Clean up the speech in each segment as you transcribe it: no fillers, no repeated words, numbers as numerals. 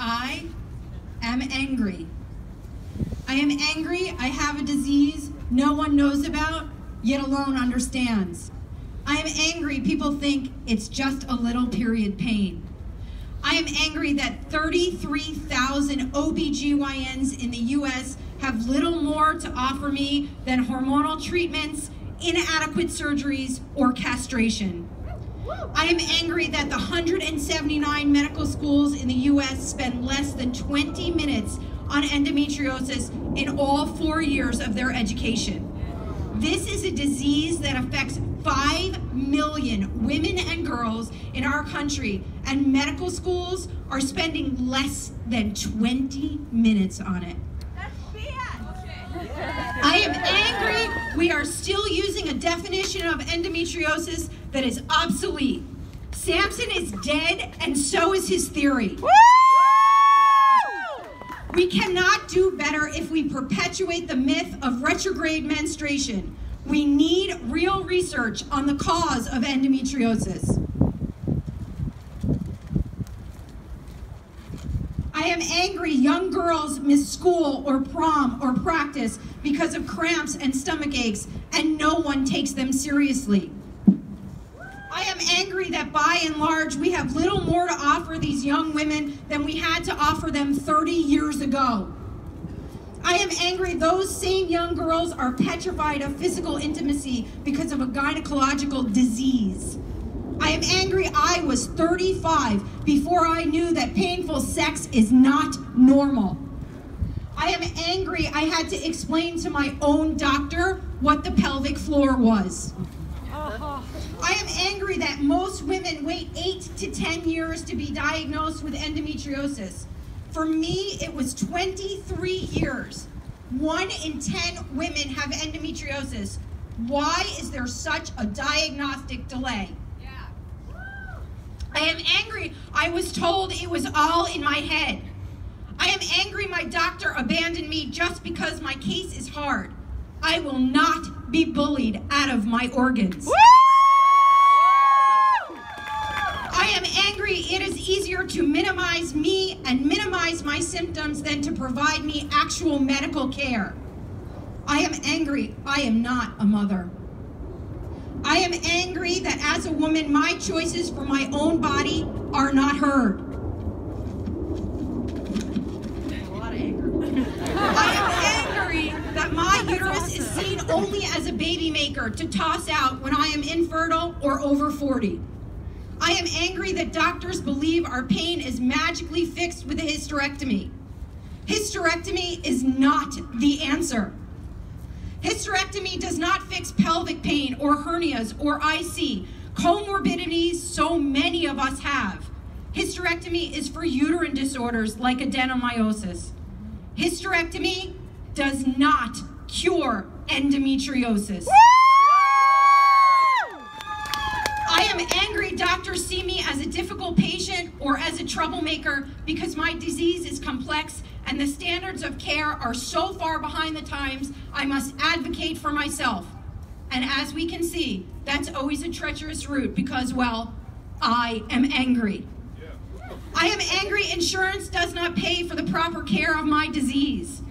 I am angry. I am angry I have a disease no one knows about, yet alone understands. I am angry people think it's just a little period pain. I am angry that 33,000 OBGYNs in the US have little more to offer me than hormonal treatments, inadequate surgeries, or castration. I am angry that the 179 medical schools in the US spend less than 20 minutes on endometriosis in all 4 years of their education. This is a disease that affects 5 million women and girls in our country, and medical schools are spending less than 20 minutes on it. I am angry we are still using a definition of endometriosis that is obsolete. Samson is dead, and so is his theory. We cannot do better if we perpetuate the myth of retrograde menstruation. We need real research on the cause of endometriosis. I am angry young girls miss school or prom or practice because of cramps and stomach aches, and no one takes them seriously. I am angry that by and large we have little more to offer these young women than we had to offer them 30 years ago. I am angry those same young girls are petrified of physical intimacy because of a gynecological disease. I am angry I was 35 before I knew that painful sex is not normal. I am angry I had to explain to my own doctor what the pelvic floor was. I am angry that most women wait 8 to 10 years to be diagnosed with endometriosis. For me, it was 23 years. 1 in 10 women have endometriosis. Why is there such a diagnostic delay? I am angry I was told it was all in my head. I am angry my doctor abandoned me just because my case is hard. I will not be bullied out of my organs. I am angry it is easier to minimize me and minimize my symptoms than to provide me actual medical care. I am angry I am not a mother. I am angry that as a woman, my choices for my own body are not heard. I am angry that my uterus is seen only as a baby maker to toss out when I am infertile or over 40. I am angry that doctors believe our pain is magically fixed with a hysterectomy. Hysterectomy is not the answer. Hysterectomy does not fix pelvic pain or hernias or IC, comorbidities so many of us have. Hysterectomy is for uterine disorders like adenomyosis. Hysterectomy does not cure endometriosis. I am angry doctors see me as a difficult patient or as a troublemaker because my disease is complex and the standards of care are so far behind the times, I must advocate for myself. And as we can see, that's always a treacherous route because, well, I am angry. I am angry insurance does not pay for the proper care of my disease.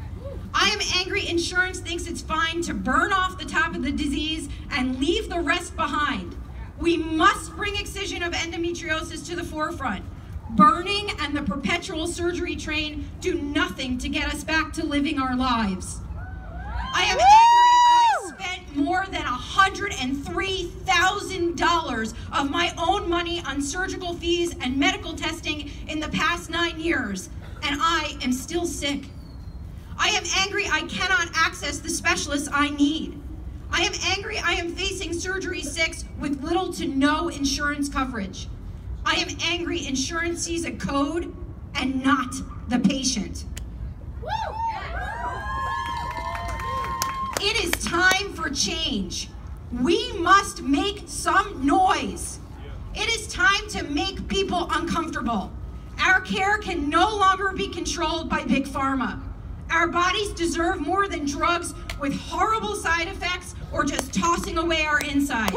I am angry insurance thinks it's fine to burn off the top of the disease and leave the rest behind. We must bring excision of endometriosis to the forefront. Burning and the perpetual surgery train do nothing to get us back to living our lives. I am angry I spent more than $103,000 of my own money on surgical fees and medical testing in the past 9 years, and I am still sick. I am angry I cannot access the specialists I need. I am angry I am facing surgery 6 with little to no insurance coverage. I am angry insurance sees a code and not the patient. It is time for change. We must make some noise. It is time to make people uncomfortable. Our care can no longer be controlled by Big Pharma. Our bodies deserve more than drugs with horrible side effects or just tossing away our insides.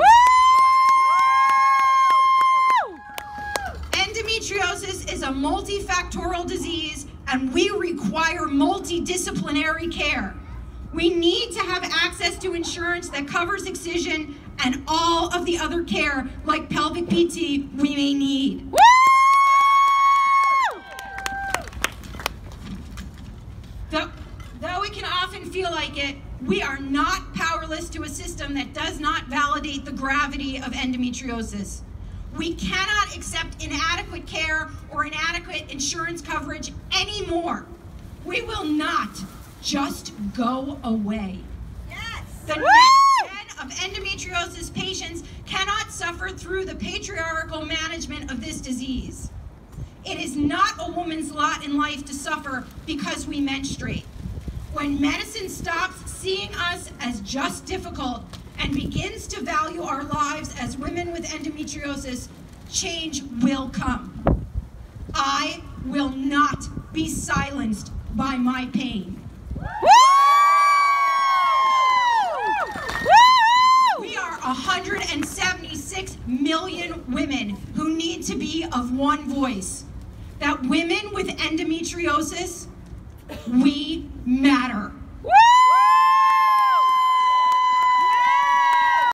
Endometriosis is is a multifactorial disease, and we require multidisciplinary care. We need to have access to insurance that covers excision and all of the other care, like pelvic PT, we may need. Though it can often feel like it, we are not powerless to a system that does not validate the gravity of endometriosis. We cannot accept inadequate care or inadequate insurance coverage anymore. We will not just go away. Yes. The next gen of endometriosis patients cannot suffer through the patriarchal management of this disease. It is not a woman's lot in life to suffer because we menstruate. When medicine stops seeing us as just difficult and begins to value our lives as women with endometriosis, change will come. I will not be silenced by my pain. We are 176 million women who need to be of one voice. That women with endometriosis, we